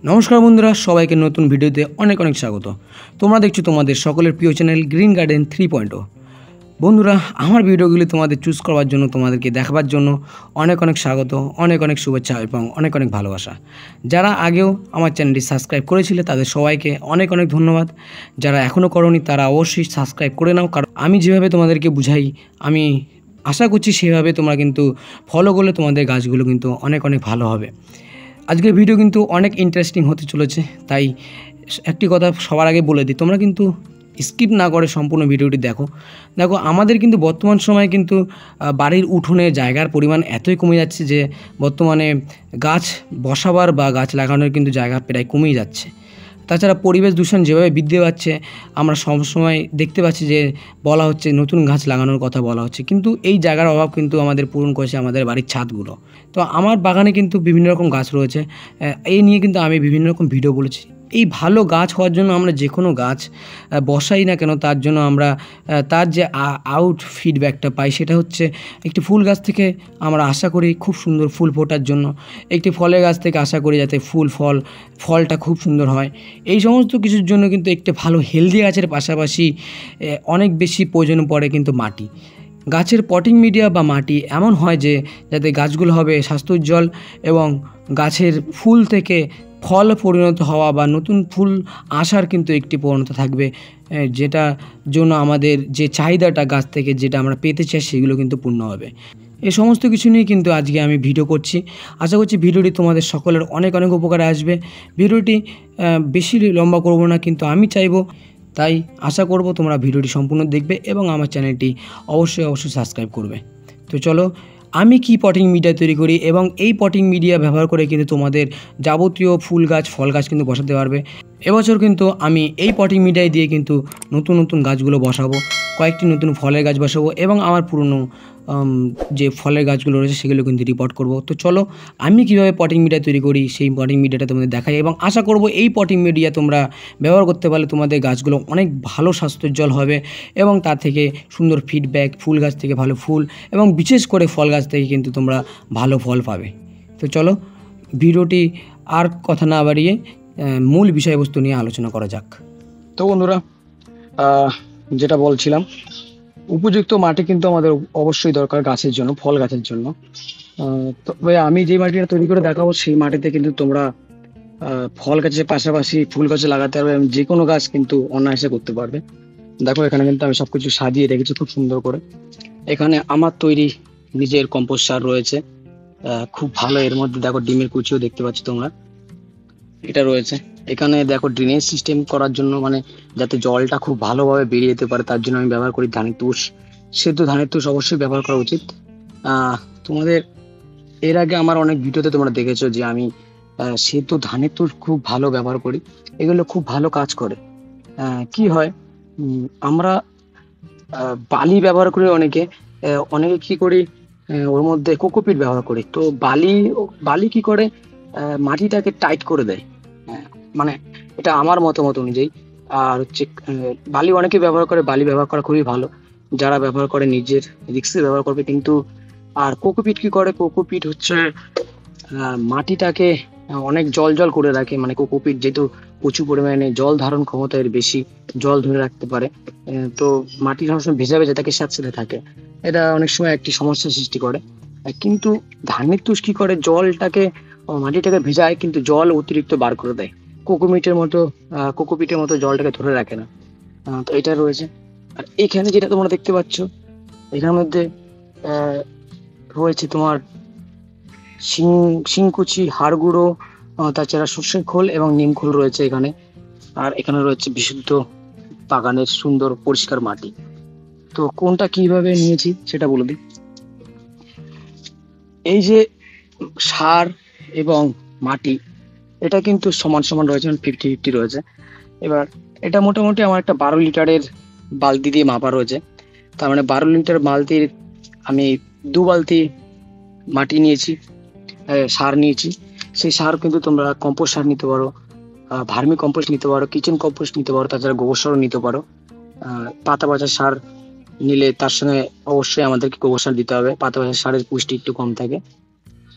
নমস্কার বন্ধুরা, সবাইকে নতুন ভিডিওতে অনেক অনেক স্বাগত। তোমরা দেখছো তোমাদের সকলের প্রিয় চ্যানেল গ্রিন গার্ডেন 3.0। বন্ধুরা, আমার ভিডিওগুলি তোমাদের চুজ করবার জন্য, তোমাদেরকে দেখাবার জন্য অনেক অনেক স্বাগত, অনেক অনেক শুভেচ্ছা এবং অনেক অনেক ভালোবাসা। যারা আগেও আমার চ্যানেলটি সাবস্ক্রাইব করেছিলে তাদের সবাইকে অনেক অনেক ধন্যবাদ। যারা এখনও করোনি তারা অবশ্যই সাবস্ক্রাইব করে নাও, কারণ আমি যেভাবে তোমাদেরকে বুঝাই, আমি আশা করছি সেভাবে তোমরা কিন্তু ফলো করলে তোমাদের গাছগুলো কিন্তু অনেক অনেক ভালো হবে। আজকের ভিডিও কিন্তু অনেক ইন্টারেস্টিং হতে চলেছে, তাই একটি কথা সবার আগে বলে দিই, তোমরা কিন্তু স্কিপ না করে সম্পূর্ণ ভিডিওটি দেখো। আমাদের কিন্তু বর্তমান সময়ে কিন্তু বাড়ির উঠোনে জায়গার পরিমাণ এতই কমে যাচ্ছে যে বর্তমানে গাছ বসাবার বা গাছ লাগানোর কিন্তু জায়গা প্রায় কমেই যাচ্ছে। তাছাড়া পরিবেশ দূষণ যেভাবে বৃদ্ধি পাচ্ছে, আমরা সবসময় দেখতে পাচ্ছি যে বলা হচ্ছে নতুন গাছ লাগানোর কথা বলা হচ্ছে, কিন্তু এই জায়গার অভাব কিন্তু আমাদের পূরণ করেছে আমাদের বাড়ির ছাদগুলো। তো আমার বাগানে কিন্তু বিভিন্ন রকম গাছ রয়েছে, এই নিয়ে কিন্তু আমি বিভিন্ন রকম ভিডিও বলেছি। এই ভালো গাছ হওয়ার জন্য আমরা যে কোনো গাছ বসাই না কেন, তার জন্য আমরা তার যে আউট ফিডব্যাকটা পাই সেটা হচ্ছে, একটি ফুল গাছ থেকে আমরা আশা করি খুব সুন্দর ফুল ফোটার জন্য, একটি ফলের গাছ থেকে আশা করি যাতে ফলটা খুব সুন্দর হয়। এই সমস্ত কিছুর জন্য কিন্তু একটি ভালো হেলদি গাছের পাশাপাশি অনেক বেশি প্রয়োজন পড়ে কিন্তু মাটি। গাছের পটিং মিডিয়া বা মাটি এমন হয় যে যাতে গাছগুলো হবে স্বাস্থ্যোজ্জ্বল এবং গাছের ফুল থেকে ফল পরিণত হওয়া বা নতুন ফুল আসার কিন্তু একটি প্রবণতা থাকবে, যেটা জন্য আমাদের যে চাহিদাটা গাছ থেকে যেটা আমরা পেতে চাই সেগুলো কিন্তু পূর্ণ হবে। এই সমস্ত কিছু নিয়ে কিন্তু আজকে আমি ভিডিও করছি। আশা করছি ভিডিওটি তোমাদের সকলের অনেক অনেক উপকারে আসবে। ভিডিওটি বেশি লম্বা করব না, কিন্তু আমি চাইবো, তাই আশা করব তোমরা ভিডিওটি সম্পূর্ণ দেখবে এবং আমার চ্যানেলটি অবশ্যই সাবস্ক্রাইব করবে। তো চলো, আমি কি পটিং মিডিয়া তৈরি করি এবং এই পটিং মিডিয়া ব্যবহার করে কিন্তু তোমাদের যাবতীয় ফুল গাছ ফল গাছ কিন্তু বসাতে পারবে। এবছর কিন্তু আমি এই পটিং মিডিয়ায় দিয়ে কিন্তু নতুন নতুন গাছগুলো বসাবো, কয়েকটি নতুন ফলের গাছ বসাবো এবং আমার পুরনো যে ফলের গাছগুলো রয়েছে সেগুলো কিন্তু রিপোর্ট করব। তো চলো, আমি কিভাবে পটিং মিডিয়া তৈরি করি সেই পটিং মিডিয়াটা তোমাদের দেখাই এবং আশা করব এই পটিং মিডিয়া তোমরা ব্যবহার করতে পারলে তোমাদের গাছগুলো অনেক ভালো স্বাস্থ্যোজ্জ্বল হবে এবং তার থেকে সুন্দর ফিডব্যাক, ফুল গাছ থেকে ভালো ফুল এবং বিশেষ করে ফল গাছ থেকে কিন্তু তোমরা ভালো ফল পাবে। তো চলো, ভিডিওটি আর কথা না বাড়িয়ে মূল বিষয়বস্তু নিয়ে আলোচনা করা যাক। তো বন্ধুরা, যেটা বলছিলাম, উপযুক্ত মাটি কিন্তু আমাদের অবশ্যই দরকার গাছের জন্য, ফল গাছের জন্য। তবে আমি যে মাটিটা তৈরি করে দেখাবো সেই মাটিতে কিন্তু তোমরা ফল গাছের পাশাপাশি ফুল গাছে লাগাতে পারবে এবং যে কোনো গাছ কিন্তু অনায়াসে করতে পারবে। দেখো, এখানে কিন্তু আমি সবকিছু সাজিয়ে রেখেছি খুব সুন্দর করে। এখানে আমার তৈরি নিজের কম্পোস্ট সার রয়েছে, খুব ভালো। এর মধ্যে দেখো ডিমের কুচিও দেখতে পাচ্ছ তোমরা, এটা রয়েছে। এখানে দেখো ড্রেনেজ সিস্টেম করার জন্য, মানে যাতে জলটা খুব ভালোভাবে বেরিয়ে যেতে পারে, তার জন্য আমি ব্যবহার করি ধানের তুষ। সেদ্ধ ধানের তুষ অবশ্যই ব্যবহার করা উচিত। তোমাদের এর আগে আমার অনেক ভিডিওতে তোমরা দেখেছো যে আমি সেদ্ধ ধানের তুষ খুব ভালো ব্যবহার করি, এগুলো খুব ভালো কাজ করে। কি হয়, আমরা বালি ব্যবহার করি, অনেকে কি করি, ওর মধ্যে কোকোপিট ব্যবহার করি। তো বালি কি করে, মাটিটাকে টাইট করে দেয়, মানে এটা আমার মতামত অনুযায়ী। আর হচ্ছে বালি অনেকে ব্যবহার করে, বালি ব্যবহার করা খুবই ভালো। যারা ব্যবহার করে নিজের রিস্কে ব্যবহার করবে কিন্তু। আর কোকোপিট কি করে, কোকোপিট হচ্ছে মাটিটাকে অনেক জল করে রাখে, মানে কোকোপিট যেহেতু প্রচুর পরিমাণে জল ধারণ ক্ষমতা এর বেশি, জল ধরে রাখতে পারে, তো মাটি সবসময় ভেজা থাকে, স্যাঁতসেঁতে থাকে। এটা অনেক সময় একটি সমস্যার সৃষ্টি করে। কিন্তু ধানের তুষ কি করে, মাটিটাকে ভেজায় কিন্তু জল অতিরিক্ত বার করে দেয়। কোকোপিটের মতো জলটাকে ধরে রাখে না। তো এটা রয়েছে। আর এখানে যেটা তোমরা দেখতে পাচ্ছ, এখানের মধ্যে রয়েছে তোমার শিংকুচি, হাড় গুঁড়ো, তাছাড়া সর্ষের খোল এবং নিম খোল রয়েছে এখানে। আর এখানে রয়েছে বিশুদ্ধ বাগানের সুন্দর পরিষ্কার মাটি। তো কোনটা কিভাবে নিয়েছি সেটা বলে দিই। এই যে সার এবং মাটি, এটা কিন্তু সমান সমান রয়েছে, 50-50 রয়েছে। এবার এটা মোটামুটি আমার একটা 12 লিটারের বালতি দিয়ে মাপা রয়েছে। তার মানে 12 লিটার বালতির আমি 2 বালতি মাটি নিয়েছি, সার নিয়েছি। সেই সার কিন্তু তোমরা কম্পোস্ট সার নিতে পারো, ভার্মি কম্পোস্ট নিতে পারো, কিচেন কম্পোস্ট নিতে পারো, তাছাড়া গোবর সারও নিতে পারো। পাতা পচা সার নিলে তার সঙ্গে অবশ্যই আমাদেরকে গোবর সার দিতে হবে, পাতা পচা সারের পুষ্টি একটু কম থাকে।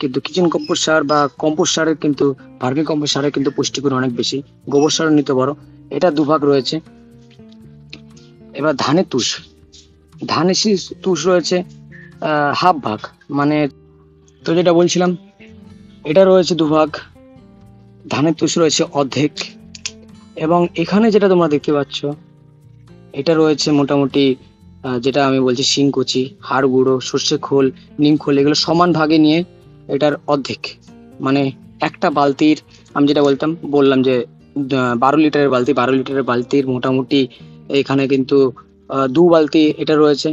কিন্তু কিচেন কম্পোস্ট সার বা কম্পোস্ট সারের কিন্তু ভার্মি কম্পোস্ট সারের কিন্তু পুষ্টিগুণ অনেক বেশি। গোবর সারও নিতে পারো। এটা 2 ভাগ রয়েছে। এবার ধানের তুষ রয়েছে হাফ ভাগ, মানে তো যেটা বলছিলাম এটা রয়েছে 2 ভাগ, ধানের তুষ রয়েছে অর্ধেক। এবং এখানে যেটা তোমরা দেখতে পাচ্ছ এটা রয়েছে মোটামুটি যেটা আমি বলছি শিংকুচি, হাড় গুঁড়ো, সর্ষে খোল, নিম খোল, এগুলো সমান ভাগে নিয়ে এটার অর্ধেক, মানে একটা বালতির, আমি যেটা বললাম যে 12 লিটারের বালতি, 12 লিটারের বালতির মোটামুটি এখানে কিন্তু 2 বালতি এটা রয়েছে।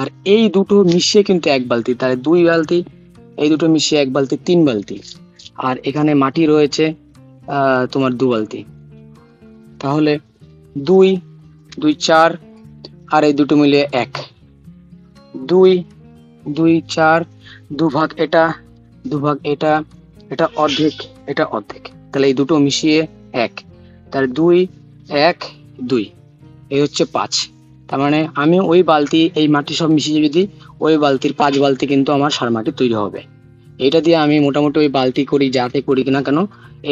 আর এই দুটো মিশিয়ে কিন্তু 1 বালতি, তাহলে 2 বালতি, এই দুটো মিশিয়ে 1 বালতি, 3 বালতি। আর এখানে মাটি রয়েছে তোমার 2 বালতি, তাহলে 2 2 4, আর এই দুটো মিলিয়ে 1, 2 2 4, 2 ভাগ এটা, 2 ভাগ এটা, এটা অর্ধেক, এটা অর্ধেক, তাহলে এই দুটো মিশিয়ে 1, তাহলে 2 1 2, এই হচ্ছে 5। তার মানে আমি ওই বালতি, এই মাটি সব মিশিয়ে যদি ওই বালতির 5 বালতি কিন্তু আমার সার মাটি তৈরি হবে। এটা দিয়ে আমি মোটামুটি ওই বালতি করি, যাতে করি না কেন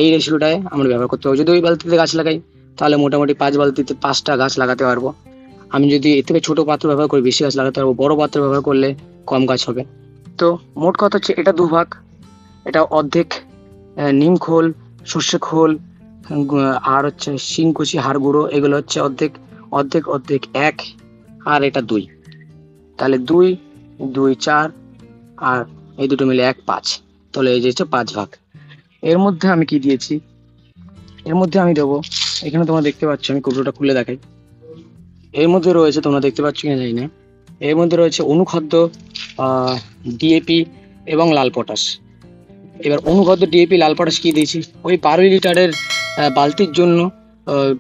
এই রেশিওটায় আমরা ব্যবহার করতে পারবো। যদি ওই বালতিতে গাছ লাগাই তাহলে মোটামুটি 5 বালতিতে 5টা গাছ লাগাতে পারবো। আমি যদি এর থেকে ছোট পাত্র ব্যবহার করি বেশি গাছ লাগাতে পারবো, বড় পাত্র ব্যবহার করলে কম গাছ হবে। তো মোট কথা হচ্ছে এটা 2 ভাগ, এটা অর্ধেক নিম খোল, সর্ষে খোল, আর হচ্ছে শিংকুচি, হাড় গুঁড়ো, এগুলো হচ্ছে অর্ধেক অর্ধেক অর্ধেক 1, আর এটা 2, তাহলে 2 2 4, আর এই দুটো মিলে 1 5, তাহলে এই যে হচ্ছে 5 ভাগ। এর মধ্যে আমি কি দিয়েছি, এর মধ্যে আমি দেবো, এখানে তোমরা দেখতে পাচ্ছ, আমি কৌটোটা খুলে দেখাই। এর মধ্যে রয়েছে, তোমরা দেখতে পাচ্ছ কিনা জানি না, এর মধ্যে রয়েছে অনুখাদ্য, ডিএপি এবং লাল পটাশ। এবার অনুখাদ্য, ডিএপি, লাল পটাশ কি দিয়েছি, ওই 12 লিটারের বালতির জন্য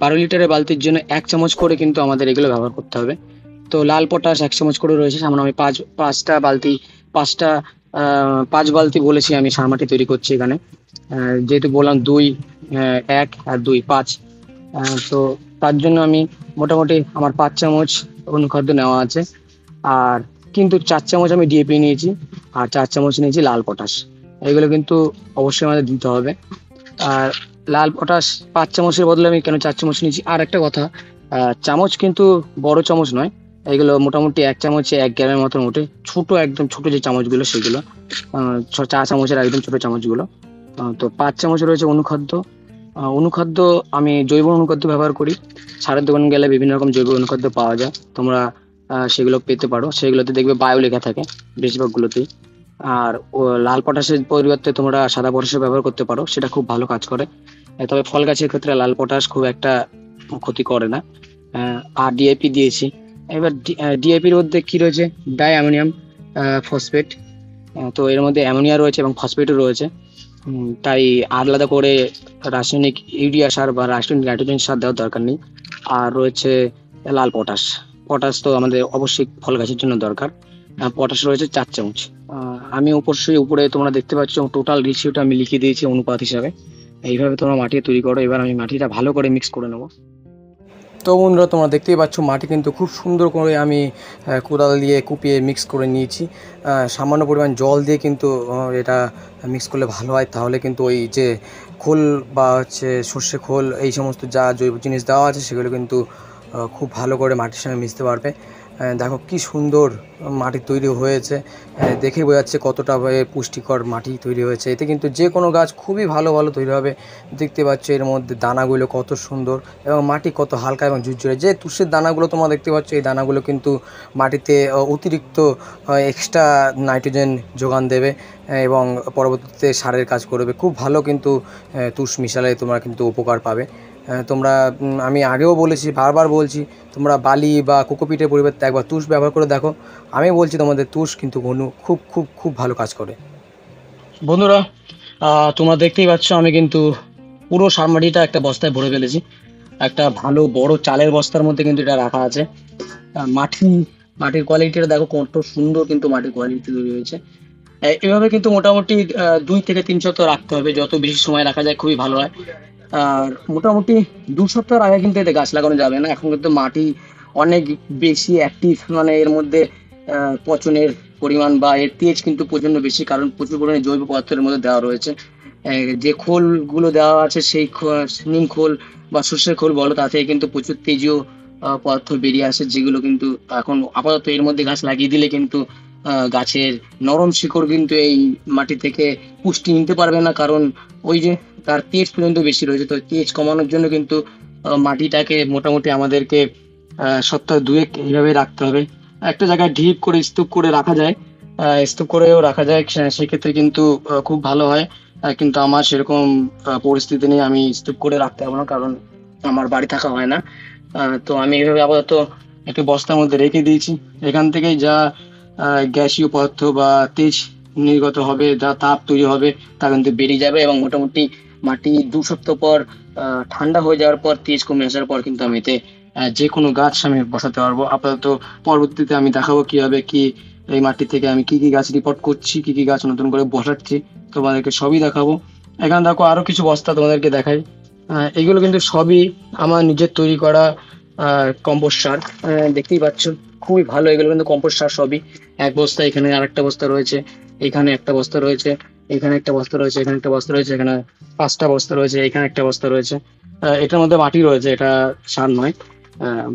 12 লিটারের বালতির জন্য 1 চামচ করে কিন্তু আমাদের এগুলো ব্যবহার করতে হবে। তো লাল পটাশ 1 চামচ করে রয়েছে, সামনে আমি 5 বালতি বলেছি আমি সার মাটি তৈরি করছি এখানে, যেহেতু বললাম 2 1 আর 2 5, তো তার জন্য আমি মোটামুটি আমার 5 চামচ অনুখাদ্য নেওয়া আছে। আর কিন্তু 4 চামচ আমি ডিএপি নিয়েছি, আর 4 চামচ নিয়েছি লাল পটাশ। এগুলো কিন্তু অবশ্যই আমাদের দিতে হবে। আর লাল পটাশ 5 চামচের বদলে আমি কেন 4 চামচ নিয়েছি, আর একটা কথা, চামচ কিন্তু বড় চামচ নয়, এগুলো মোটামুটি 1 চামচে 1 গ্রামের মতন ওঠে, ছোট একদম ছোট যে চামচগুলো সেগুলো, 4 চামচের একদম ছোট চামচগুলো। তো 5 চামচ রয়েছে অনুখাদ্য। অনুখাদ্য আমি জৈব অনুখাদ্য ব্যবহার করি, সারের দোকান গেলে বিভিন্ন রকম জৈব অনুখাদ্য পাওয়া যায়, তোমরা সেগুলো পেতে পারো, সেগুলোতে দেখবে বায়ো লেখা থাকে বেশিরভাগগুলোতেই। আর লাল পটাশের পরিবর্তে তোমরা সাদা পটাশ ব্যবহার করতে পারো, সেটা খুব ভালো কাজ করে। তবে ফল গাছের ক্ষেত্রে লাল পটাশ খুব একটা ক্ষতি করে না। আর ডিএপি দিয়েছি। এবার ডিএপির মধ্যে কি রয়েছে, ডাই অ্যামোনিয়াম ফসফেট, তো এর মধ্যে অ্যামোনিয়া রয়েছে এবং ফসফেটও রয়েছে। তাই আলাদা করে রাসায়নিক ইউরিয়া সার বা রাসায়নিক নাইট্রোজেন সার দেওয়ার দরকার নেই। আর রয়েছে লাল পটাশ, পটাশ তো আমাদের অবশ্যই ফল গাছের জন্য দরকার। পটাশ রয়েছে 4 চামচ। আমি অবশ্যই উপরে তোমরা দেখতে পাচ্ছ টোটাল রেশিওটা আমি লিখে দিয়েছি অনুপাত হিসাবে। এইভাবে তোমরা মাটি তৈরি করো। এবার আমি মাটিটা ভালো করে মিক্স করে নেবো। তো বন্ধুরা তোমরা দেখতেই পাচ্ছ মাটি কিন্তু খুব সুন্দর করে আমি কোদাল দিয়ে কুপিয়ে মিক্স করে নিয়েছি। সামান্য পরিমাণ জল দিয়ে কিন্তু এটা মিক্স করলে ভালো হয়, তাহলে কিন্তু ওই যে খোল বা হচ্ছে সর্ষে খোল এই সমস্ত যা জৈব জিনিস দেওয়া আছে সেগুলো কিন্তু খুব ভালো করে মাটির সঙ্গে মিশতে পারবে। দেখো কি সুন্দর মাটি তৈরি হয়েছে, দেখে বোঝা যাচ্ছে কতটা পুষ্টিকর মাটি তৈরি হয়েছে। এতে কিন্তু যে কোনো গাছ খুবই ভালো তৈরি হবে। দেখতে পাচ্ছ এর মধ্যে দানাগুলো কত সুন্দর এবং মাটি কত হালকা এবং ঝুরঝুরে। যে তুষের দানাগুলো তোমরা দেখতে পাচ্ছ, এই দানাগুলো কিন্তু মাটিতে অতিরিক্ত এক্সট্রা নাইট্রোজেন যোগান দেবে এবং পরবর্তীতে সারের কাজ করবে। খুব ভালো কিন্তু তুষ মিশালে তোমরা কিন্তু উপকার পাবে। তোমরা, আমি আগেও বলেছি, বারবার বলছি, তোমরা বালি বা কোকোপিটের পরিবর্তে একবার তুষ ব্যবহার করে দেখো। আমি বলছি তোমাদের তুষ কিন্তু খুব খুব খুব ভালো কাজ করে। বন্ধুরা তোমরা দেখতেই পাচ্ছ আমি কিন্তু পুরো সার মাটিটা একটা বস্তায় ভরে ফেলেছি। একটা ভালো বড় চালের বস্তার মধ্যে কিন্তু এটা রাখা আছে। মাটির কোয়ালিটিটা দেখো কত সুন্দর, কিন্তু মাটির কোয়ালিটি তৈরি হয়েছে। এভাবে কিন্তু মোটামুটি 2 থেকে 3 সপ্তাহ রাখতে হবে, যত বেশি সময় রাখা যায় খুবই ভালো হয়। আর মোটামুটি 2 সপ্তাহের আগে কিন্তু এতে গাছ লাগানো যাবে না। এখন কিন্তু মাটি অনেক বেশি অ্যাক্টিভ, মানে এর মধ্যে পচনের পরিমাণ বা এর তেজ কিন্তু প্রচন্ড বেশি, কারণ প্রচুর পরিমাণে জৈব পদার্থের মধ্যে দেওয়া রয়েছে। যে খোলগুলো দেওয়া আছে সেই নিম খোল বা সর্ষের খোল বলো, তাতে কিন্তু প্রচুর তেজীয় পদার্থ বেরিয়ে আসে, যেগুলো কিন্তু এখন আপাতত এর মধ্যে গাছ লাগিয়ে দিলে কিন্তু গাছের নরম শিকড় কিন্তু এই মাটি থেকে পুষ্টি নিতে পারবে না, কারণ ওই যে তার তেজ পর্যন্ত বেশি রয়েছে। তো তেজ কমানোর জন্য কিন্তু মাটিটাকে মোটামুটি আমাদেরকে সপ্তাহ দুয়েক এইভাবে রাখতে হবে। একটা জায়গায় ঢিপ করে স্তূপ করে রাখা যায়, স্তূপ করেও রাখা যায়, সেক্ষেত্রে কিন্তু খুব ভালো হয়। কিন্তু আমার সেরকম পরিস্থিতি নেই, আমি স্তূপ করে রাখতে পারবো না, কারণ আমার বাড়ি থাকা হয় না। তো আমি এইভাবে আপাতত একটি বস্তার মধ্যে রেখে দিয়েছি। এখান থেকেই যা গ্যাসীয় পদার্থ বা তেজ নির্গত হবে, যা তাপ তৈরি হবে তা কিন্তু বেরিয়ে যাবে, এবং মোটামুটি মাটি 2 সপ্তাহ পর ঠান্ডা হয়ে যাওয়ার পর, তেজ কমে আসার পর কিন্তু আমি এতে যে কোনো গাছ আমি বসাতে পারবো। আপাতত পরবর্তীতে আমি দেখাবো কিভাবে কি এই মাটি থেকে আমি কি কি গাছ রিপোর্ট করছি, কি কি গাছ নতুন করে বসাচ্ছি, তোমাদেরকে সবই দেখাবো। এখানে দেখো আরো কিছু বস্তা তোমাদেরকে দেখাই। এগুলো কিন্তু সবই আমার নিজের তৈরি করা কম্পোস্ট সার। দেখতেই পাচ্ছ খুবই ভালো, এগুলো কিন্তু কম্পোস্ট সার সবই। এক বস্তা, এখানে আরেকটা বস্তা রয়েছে, এখানে একটা বস্তা রয়েছে, এখানে একটা বস্তা রয়েছে, এখানে একটা বস্তা রয়েছে, এখানে 5টা বস্তা রয়েছে, এখানে একটা বস্তা রয়েছে। এটার মধ্যে মাটি রয়েছে, এটা সার নয়,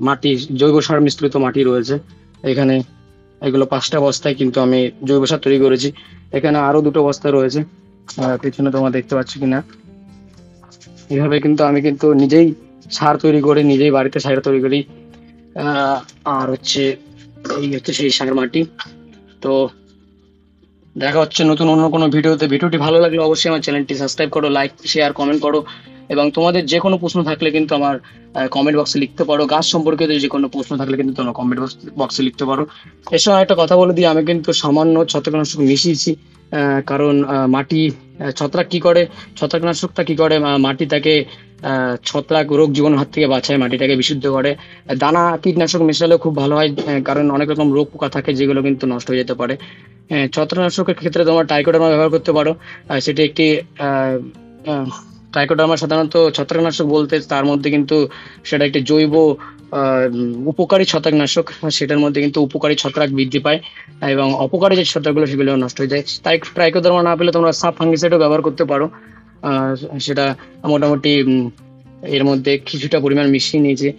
মাটি, জৈব সার মিশ্রিত মাটি রয়েছে এখানে। এগুলো 5টা বস্তায় কিন্তু আমি জৈব সার তৈরি করেছি। এখানে আরো 2টো বস্তা রয়েছে, পিছনে তোমরা দেখতে পাচ্ছ কিনা। এইভাবে কিন্তু আমি কিন্তু নিজেই সার তৈরি করে, নিজেই বাড়িতে সার তৈরি করি। আর হচ্ছে এই হচ্ছে সেই সার মাটি। তো দেখা হচ্ছে নতুন অন্য কোনো ভিডিওতে। ভিডিওটি ভালো লাগলে অবশ্যই আমার চ্যানেলটি সাবস্ক্রাইব করো, লাইক, শেয়ার, কমেন্ট করো, এবং তোমাদের যে কোনো প্রশ্ন থাকলে কিন্তু আমার কমেন্ট বক্সে লিখতে পারো। গাছ সম্পর্কিত যে কোনো প্রশ্ন থাকলে কিন্তু তোমরা কমেন্ট বক্সে লিখতে পারো। এর সময় একটা কথা বলে দিই, আমি কিন্তু সামান্য ছত্রাকনাশক মিশিয়েছি, কারণ মাটি ছত্রাক কি করে, ছত্রাকনাশকটা কি করে, মাটিটাকে ছত্রাক রোগ জীবাণুর হাত থেকে বাঁচায়, মাটিটাকে বিশুদ্ধ করে। দানা কীটনাশক মেশালেও খুব ভালো হয়, কারণ অনেক রকম রোগ পোকা থাকে যেগুলো কিন্তু নষ্ট হয়ে যেতে পারে। ছত্রাকনাশকের ক্ষেত্রে তোমরা ট্রাইকোডার্মা ব্যবহার করতে পারো। সেটি একটি ট্রাইকোডার্মা সাধারণত ছত্রাকনাশক বলতে, তার মধ্যে কিন্তু সেটা একটি জৈব উপকারী ছত্রাকনাশক, সেটার মধ্যে কিন্তু উপকারী ছত্রাক বৃদ্ধি পায়, এবং অপকারী যে ছত্রাকগুলো সেগুলো নষ্ট হয়ে যায়। তাই ট্রাইকোডার্মা না পেলে তোমরা সাব ফাঙ্গিসাইডও ব্যবহার করতে পারো। সেটা মোটামুটি এর মধ্যে কিছুটা পরিমাণ মিশিয়ে নিয়েছে,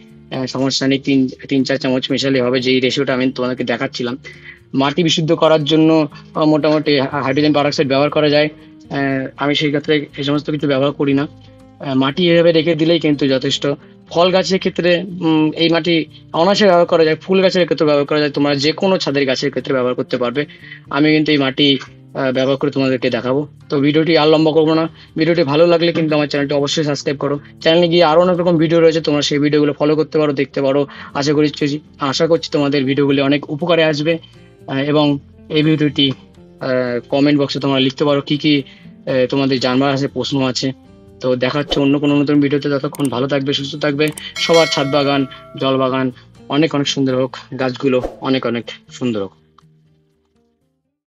সমস্যা নেই, 3-4 চামচ মেশালে হবে, যেই রেশিওটা আমি তোমাদেরকে দেখাচ্ছিলাম। মাটি বিশুদ্ধ করার জন্য মোটামুটি হাইড্রোজেন পারঅক্সাইড ব্যবহার করা যায়। আমি সেই ক্ষেত্রে এই সমস্ত কিছু ব্যবহার করি না, মাটি এভাবে রেখে দিলেই কিন্তু যথেষ্ট। ফল গাছের ক্ষেত্রে এই মাটি অনায়াসে ব্যবহার করা যায়, ফুল গাছের ক্ষেত্রে ব্যবহার করা যায়, তোমরা যে কোনো ছাদের গাছের ক্ষেত্রে ব্যবহার করতে পারবে। আমি কিন্তু এই মাটি ব্যবহার করে তোমাদেরকে দেখাবো। তো ভিডিওটি আর লম্বা করবো না, ভিডিওটি ভালো লাগলে কিন্তু আমার চ্যানেলটি অবশ্যই সাবস্ক্রাইব করো। চ্যানেলে গিয়ে আরো অনেক রকম ভিডিও রয়েছে, তোমরা সেই ভিডিওগুলো ফলো করতে পারো, দেখতে পারো। আশা করছি তোমাদের ভিডিওগুলি অনেক উপকারে আসবে। এবং এই ভিডিওটি কমেন্ট বক্সে তোমরা লিখতে পারো কি কি তোমাদের জানবার আছে, প্রশ্ন আছে। তো দেখা হচ্ছে অন্য কোনো নতুন ভিডিওতে। ততক্ষণ ভালো থাকবে, সুস্থ থাকবে। সবার ছাদ বাগান, জল বাগান অনেক অনেক সুন্দর হোক, গাছগুলো অনেক অনেক সুন্দর হোক।